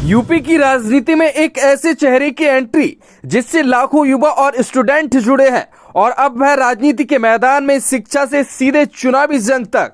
UP की राजनीति में एक ऐसे चेहरे की एंट्री जिससे लाखों युवा और स्टूडेंट जुड़े हैं और अब वह राजनीति के मैदान में शिक्षा से सीधे चुनावी जंग तक।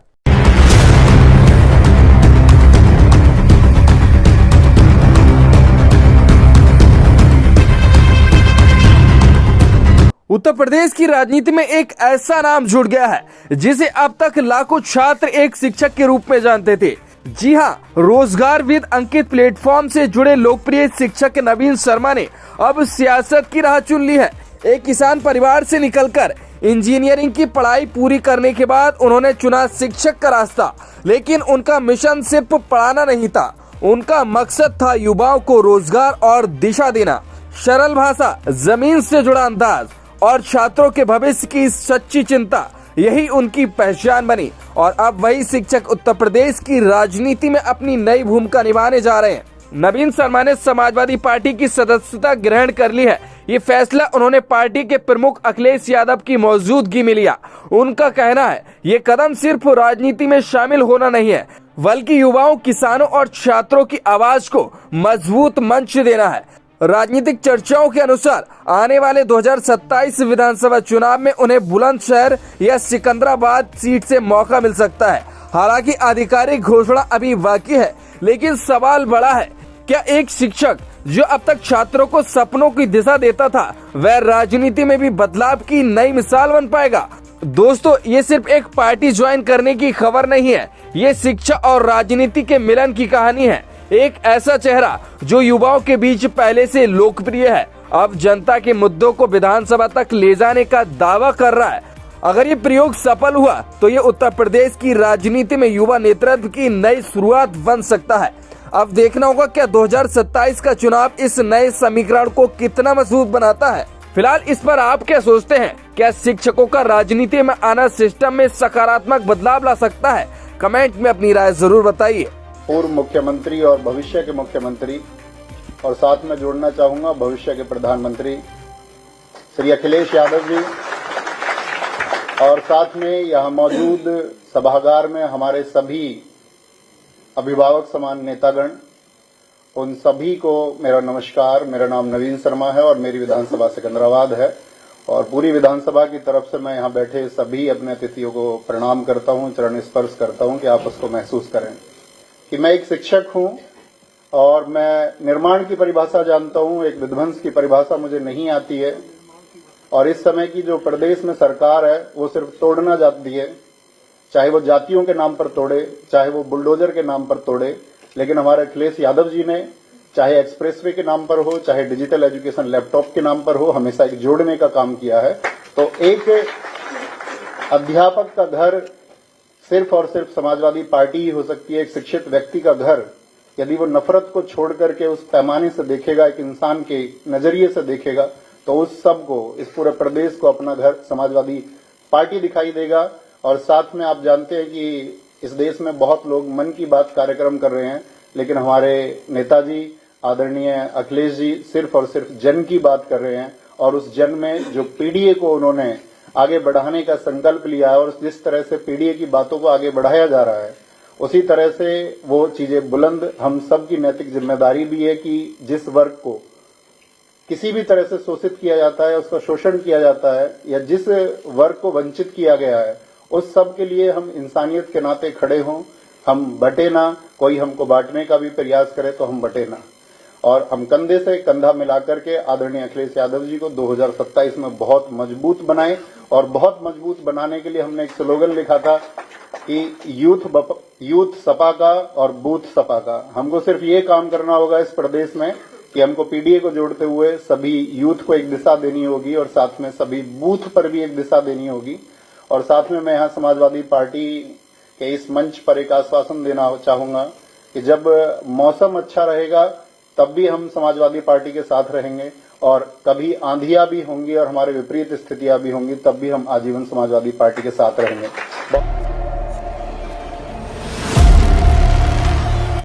उत्तर प्रदेश की राजनीति में एक ऐसा नाम जुड़ गया है जिसे अब तक लाखों छात्र एक शिक्षक के रूप में जानते थे। जी हां, रोजगार विद अंकित प्लेटफॉर्म से जुड़े लोकप्रिय शिक्षक नवीन शर्मा ने अब सियासत की राह चुन ली है। एक किसान परिवार से निकलकर इंजीनियरिंग की पढ़ाई पूरी करने के बाद उन्होंने चुना शिक्षक का रास्ता, लेकिन उनका मिशन सिर्फ पढ़ाना नहीं था, उनका मकसद था युवाओं को रोजगार और दिशा देना। सरल भाषा, जमीन से जुड़ा अंदाज और छात्रों के भविष्य की सच्ची चिंता, यही उनकी पहचान बनी और अब वही शिक्षक उत्तर प्रदेश की राजनीति में अपनी नई भूमिका निभाने जा रहे हैं। नवीन शर्मा ने समाजवादी पार्टी की सदस्यता ग्रहण कर ली है। ये फैसला उन्होंने पार्टी के प्रमुख अखिलेश यादव की मौजूदगी में लिया। उनका कहना है ये कदम सिर्फ राजनीति में शामिल होना नहीं है, बल्कि युवाओं, किसानों और छात्रों की आवाज को मजबूत मंच देना है। राजनीतिक चर्चाओं के अनुसार आने वाले 2027 विधानसभा चुनाव में उन्हें बुलंदशहर या सिकंदराबाद सीट से मौका मिल सकता है। हालांकि आधिकारिक घोषणा अभी बाकी है, लेकिन सवाल बड़ा है, क्या एक शिक्षक जो अब तक छात्रों को सपनों की दिशा देता था, वह राजनीति में भी बदलाव की नई मिसाल बन पाएगा? दोस्तों, ये सिर्फ एक पार्टी ज्वाइन करने की खबर नहीं है, ये शिक्षा और राजनीति के मिलन की कहानी है। एक ऐसा चेहरा जो युवाओं के बीच पहले से लोकप्रिय है, अब जनता के मुद्दों को विधानसभा तक ले जाने का दावा कर रहा है। अगर ये प्रयोग सफल हुआ तो ये उत्तर प्रदेश की राजनीति में युवा नेतृत्व की नई शुरुआत बन सकता है। अब देखना होगा क्या 2027 का चुनाव इस नए समीकरण को कितना मजबूत बनाता है। फिलहाल इस पर आप क्या सोचते हैं? क्या शिक्षकों का राजनीति में आना सिस्टम में सकारात्मक बदलाव ला सकता है? कमेंट में अपनी राय जरूर बताइए। पूर्व मुख्यमंत्री और भविष्य के मुख्यमंत्री और साथ में जोड़ना चाहूंगा भविष्य के प्रधानमंत्री श्री अखिलेश यादव जी, और साथ में यहाँ मौजूद सभागार में हमारे सभी अभिभावक समान नेतागण, उन सभी को मेरा नमस्कार। मेरा नाम नवीन शर्मा है और मेरी विधानसभा सिकंदराबाद है और पूरी विधानसभा की तरफ से मैं यहाँ बैठे सभी अपने अतिथियों को प्रणाम करता हूँ, चरण स्पर्श करता हूँ कि आप उसको महसूस करें कि मैं एक शिक्षक हूं और मैं निर्माण की परिभाषा जानता हूं, एक विध्वंस की परिभाषा मुझे नहीं आती है। और इस समय की जो प्रदेश में सरकार है वो सिर्फ तोड़ना चाहती है, चाहे वो जातियों के नाम पर तोड़े, चाहे वो बुलडोजर के नाम पर तोड़े। लेकिन हमारे अखिलेश यादव जी ने चाहे एक्सप्रेसवे के नाम पर हो, चाहे डिजिटल एजुकेशन लैपटॉप के नाम पर हो, हमेशा एक जोड़ने का काम किया है। तो एक अध्यापक का घर सिर्फ और सिर्फ समाजवादी पार्टी ही हो सकती है। एक शिक्षित व्यक्ति का घर यदि वो नफरत को छोड़ करके उस पैमाने से देखेगा, एक इंसान के नजरिए से देखेगा, तो उस सब को, इस पूरे प्रदेश को अपना घर समाजवादी पार्टी दिखाई देगा। और साथ में आप जानते हैं कि इस देश में बहुत लोग मन की बात कार्यक्रम कर रहे हैं, लेकिन हमारे नेताजी आदरणीय अखिलेश जी सिर्फ और सिर्फ जन की बात कर रहे हैं। और उस जन में जो पीडीए को उन्होंने आगे बढ़ाने का संकल्प लिया है और जिस तरह से पीडीए की बातों को आगे बढ़ाया जा रहा है, उसी तरह से वो चीजें बुलंद हम सब की नैतिक जिम्मेदारी भी है कि जिस वर्ग को किसी भी तरह से शोषित किया जाता है, उसका शोषण किया जाता है, या जिस वर्ग को वंचित किया गया है, उस सब के लिए हम इंसानियत के नाते खड़े हों। हम बटे ना, कोई हमको बांटने का भी प्रयास करे तो हम बटे ना, और हम कंधे से कंधा मिलाकर के आदरणीय अखिलेश यादव जी को 2027 में बहुत मजबूत बनाएं। और बहुत मजबूत बनाने के लिए हमने एक स्लोगन लिखा था कि यूथ सपा का और बूथ सपा का। हमको सिर्फ ये काम करना होगा इस प्रदेश में कि हमको पीडीए को जोड़ते हुए सभी यूथ को एक दिशा देनी होगी और साथ में सभी बूथ पर भी एक दिशा देनी होगी। और साथ में मैं यहाँ समाजवादी पार्टी के इस मंच पर एक आश्वासन देना चाहूंगा कि जब मौसम अच्छा रहेगा तब भी हम समाजवादी पार्टी के साथ रहेंगे, और कभी आंधियां भी होंगी और हमारे विपरीत स्थितियां भी होंगी, तब भी हम आजीवन समाजवादी पार्टी के साथ रहेंगे।